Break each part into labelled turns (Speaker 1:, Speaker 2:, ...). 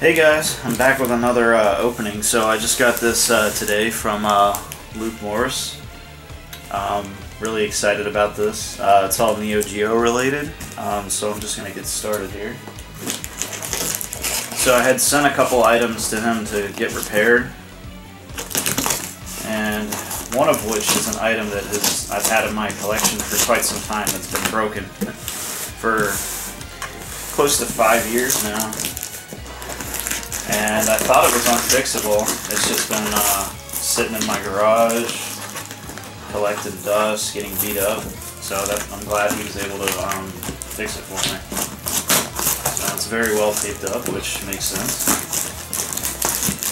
Speaker 1: Hey guys, I'm back with another opening. So I just got this today from Luke Morse. Really excited about this. It's all Neo Geo related, so I'm just going to get started here. So I had sent a couple items to him to get repaired, and one of which is an item that I've had in my collection for quite some time. That's been broken for close to 5 years now. And I thought it was unfixable. It's just been sitting in my garage, collecting dust, getting beat up. So I'm glad he was able to fix it for me. So it's very well taped up, which makes sense.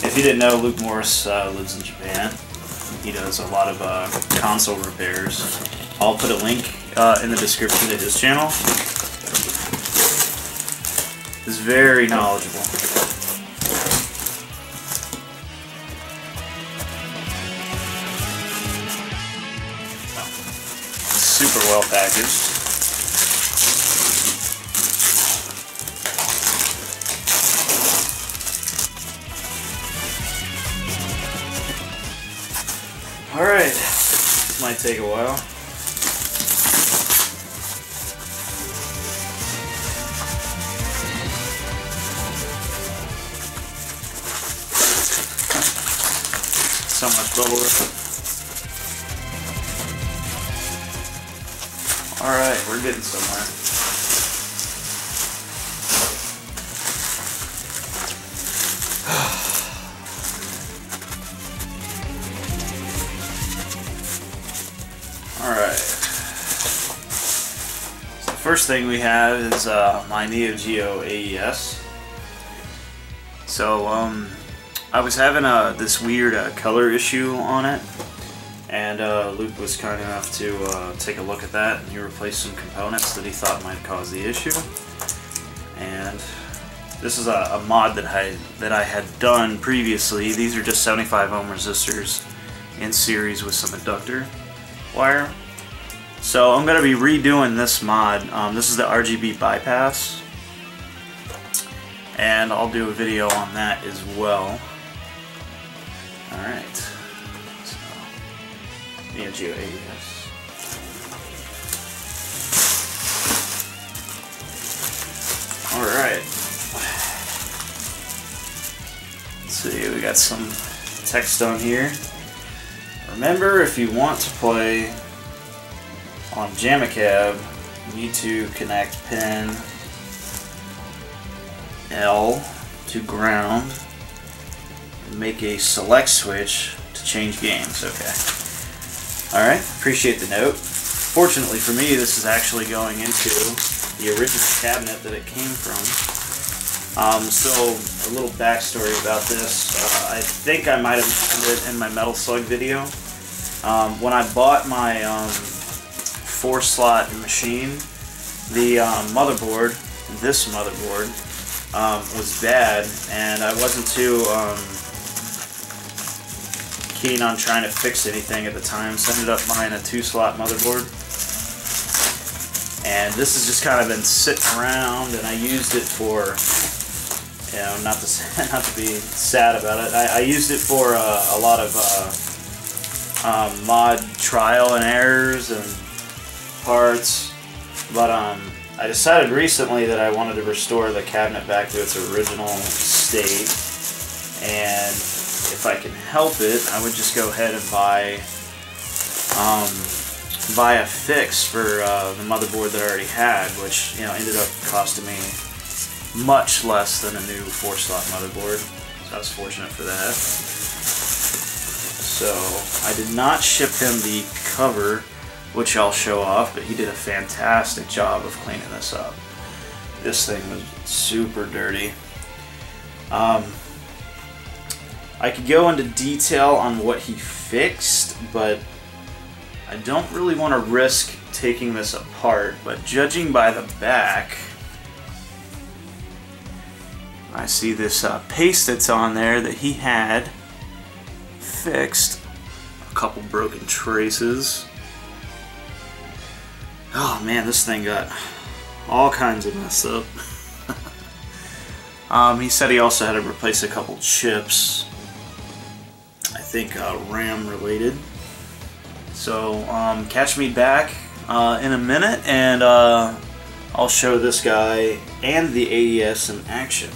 Speaker 1: If you didn't know, Luke Morse lives in Japan. He does a lot of console repairs. I'll put a link in the description to his channel. He's very knowledgeable. Super well packaged. Alright, might take a while. So much bubble wrap. Alright, we're getting somewhere. Alright. So the first thing we have is my Neo Geo AES. So, I was having this weird color issue on it. And Luke was kind enough to take a look at that, and he replaced some components that he thought might cause the issue. And this is a mod that I had done previously. These are just 75 ohm resistors in series with some inductor wire. So I'm going to be redoing this mod. This is the RGB bypass, and I'll do a video on that as well. Alright. Neo Geo AES. Alright. Let's see, we got some text on here. Remember, if you want to play on Jamacab, you need to connect pin L to ground and make a select switch to change games. Okay. Alright, appreciate the note. Fortunately for me, this is actually going into the original cabinet that it came from. So, a little backstory about this. I think I might have mentioned it in my Metal Slug video. When I bought my 4-slot machine, the motherboard, this motherboard, was bad, and I wasn't too keen on trying to fix anything at the time, so I ended up buying a 2-slot motherboard. And this has just kind of been sitting around, and I used it for, you know, not to be sad about it, I used it for a lot of mod trial and errors and parts, but I decided recently that I wanted to restore the cabinet back to its original state, and if I can help it, I would just go ahead and buy a fix for the motherboard that I already had, which, you know, ended up costing me much less than a new 4-slot motherboard. So I was fortunate for that. So I did not ship him the cover, which I'll show off, but he did a fantastic job of cleaning this up. This thing was super dirty. I could go into detail on what he fixed, but I don't really want to risk taking this apart. But judging by the back, I see this paste that's on there that he had fixed. A couple broken traces. Oh man, this thing got all kinds of messed up. He said he also had to replace a couple chips, I think RAM related. So catch me back in a minute, and I'll show this guy and the AES in action.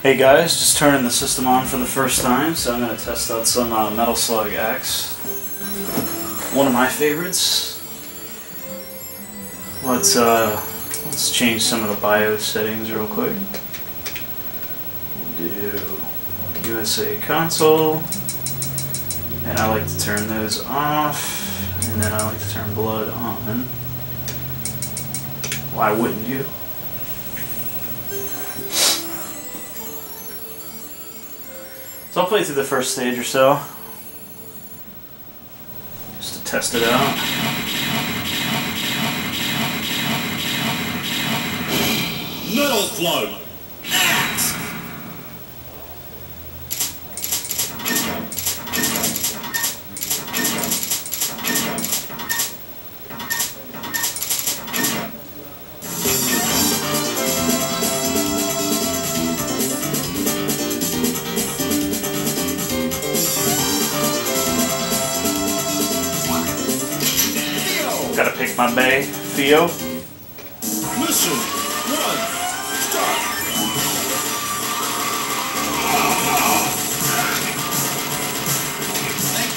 Speaker 1: Hey guys, just turning the system on for the first time, so I'm going to test out some Metal Slug X. One of my favorites. Let's change some of the BIOS settings real quick. We'll do USA console, and I like to turn those off, and then I like to turn blood on. Why wouldn't you? So I'll play through the first stage or so, just to test it out.
Speaker 2: Metal Slug X!
Speaker 1: Gotta pick my bay, Theo.
Speaker 2: Mission 1, start!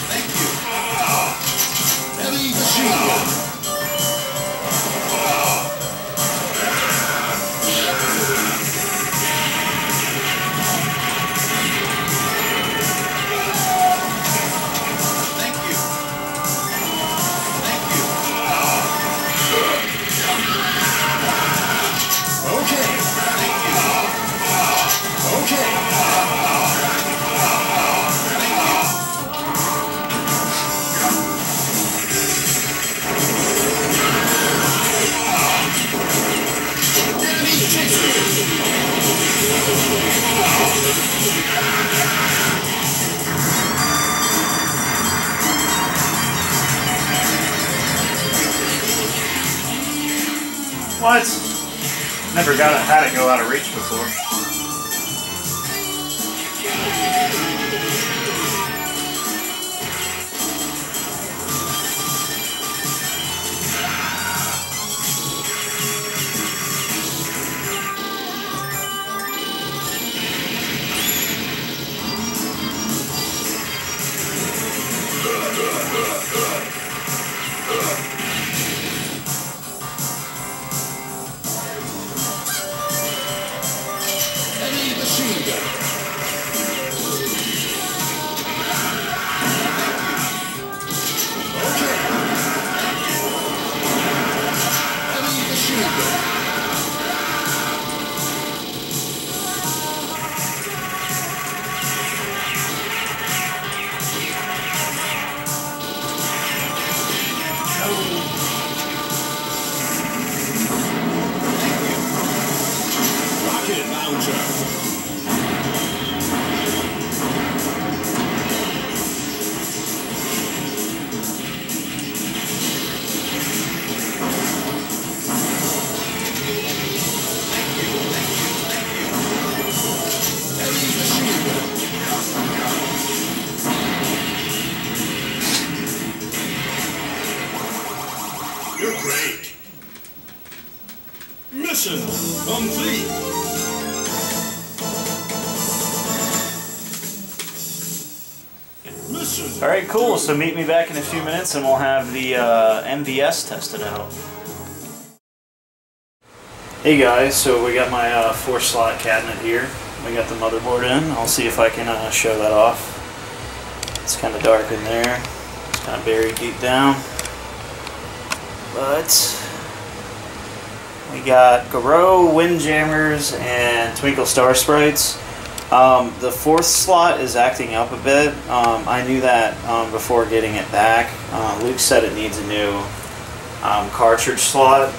Speaker 2: Thank you. Heavy machine gun.
Speaker 1: What? Never had it go out of reach before.
Speaker 2: You're great. Mission complete.
Speaker 1: Alright, cool. So meet me back in a few minutes and we'll have the MVS tested out. Hey guys, so we got my 4-slot cabinet here. We got the motherboard in. I'll see if I can show that off. It's kind of dark in there. It's kind of buried deep down. But we got Garou, Windjammers, and Twinkle Star Sprites. The 4th slot is acting up a bit. I knew that before getting it back. Luke said it needs a new cartridge slot.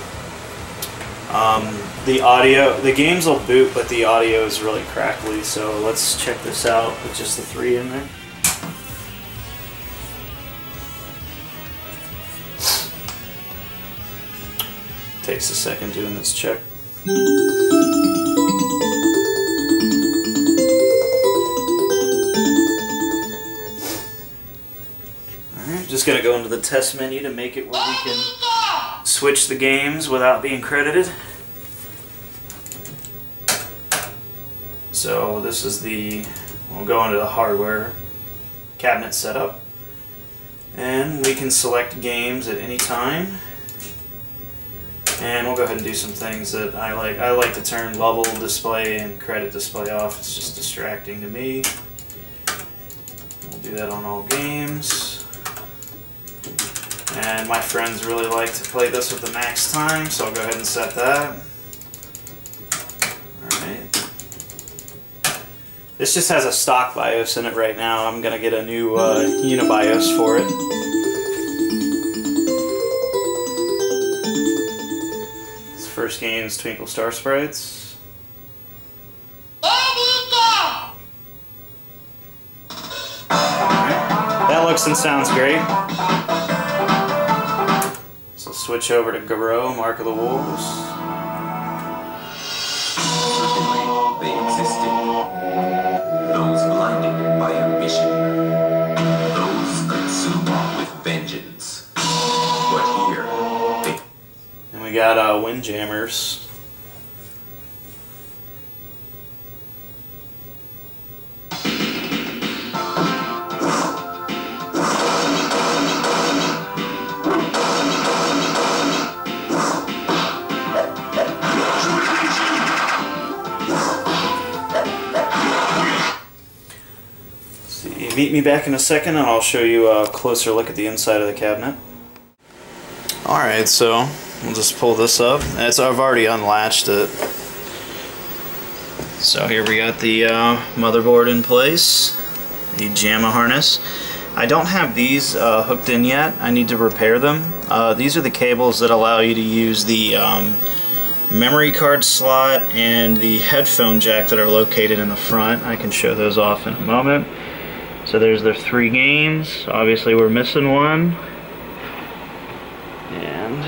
Speaker 1: The games will boot, but the audio is really crackly, so let's check this out with just the 3 in there. Takes a second doing this check. Alright, just gonna go into the test menu to make it where we can switch the games without being credited. So this is we'll go into the hardware cabinet setup, and we can select games at any time. And we'll go ahead and do some things that I like. I like to turn level display and credit display off. It's just distracting to me. We'll do that on all games. And my friends really like to play this with the max time, so I'll go ahead and set that. Alright. This just has a stock BIOS in it right now. I'm going to get a new UniBIOS for it. First game is Twinkle Star Sprites. Right. That looks and sounds great. So switch over to Garou, Mark of the Wolves.
Speaker 3: They existed. Those blinded by ambition. Those consumed with vengeance. But here, they...
Speaker 1: And we got Windjammers. See, meet me back in a second and I'll show you a closer look at the inside of the cabinet. Alright, so we'll just pull this up. I've already unlatched it. So here we got the motherboard in place, the JAMA harness. I don't have these hooked in yet. I need to repair them. These are the cables that allow you to use the memory card slot and the headphone jack that are located in the front. I can show those off in a moment. So there's their 3 games. Obviously we're missing one. And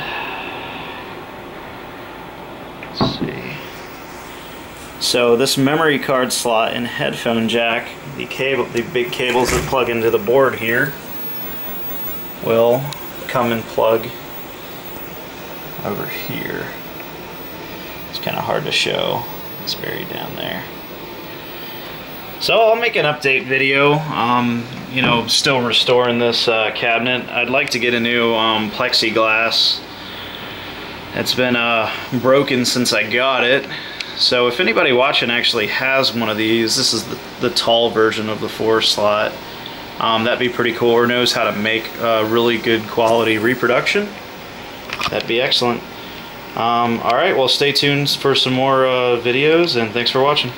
Speaker 1: let's see. So this memory card slot and headphone jack, the big cables that plug into the board here, will come and plug over here. It's kind of hard to show. It's buried down there. So I'll make an update video. You know, still restoring this cabinet. I'd like to get a new plexiglass. It's been broken since I got it. So if anybody watching actually has one of these, this is the tall version of the 4 slot. That'd be pretty cool, or knows how to make really good quality reproduction. That'd be excellent. Alright, well stay tuned for some more videos, and thanks for watching.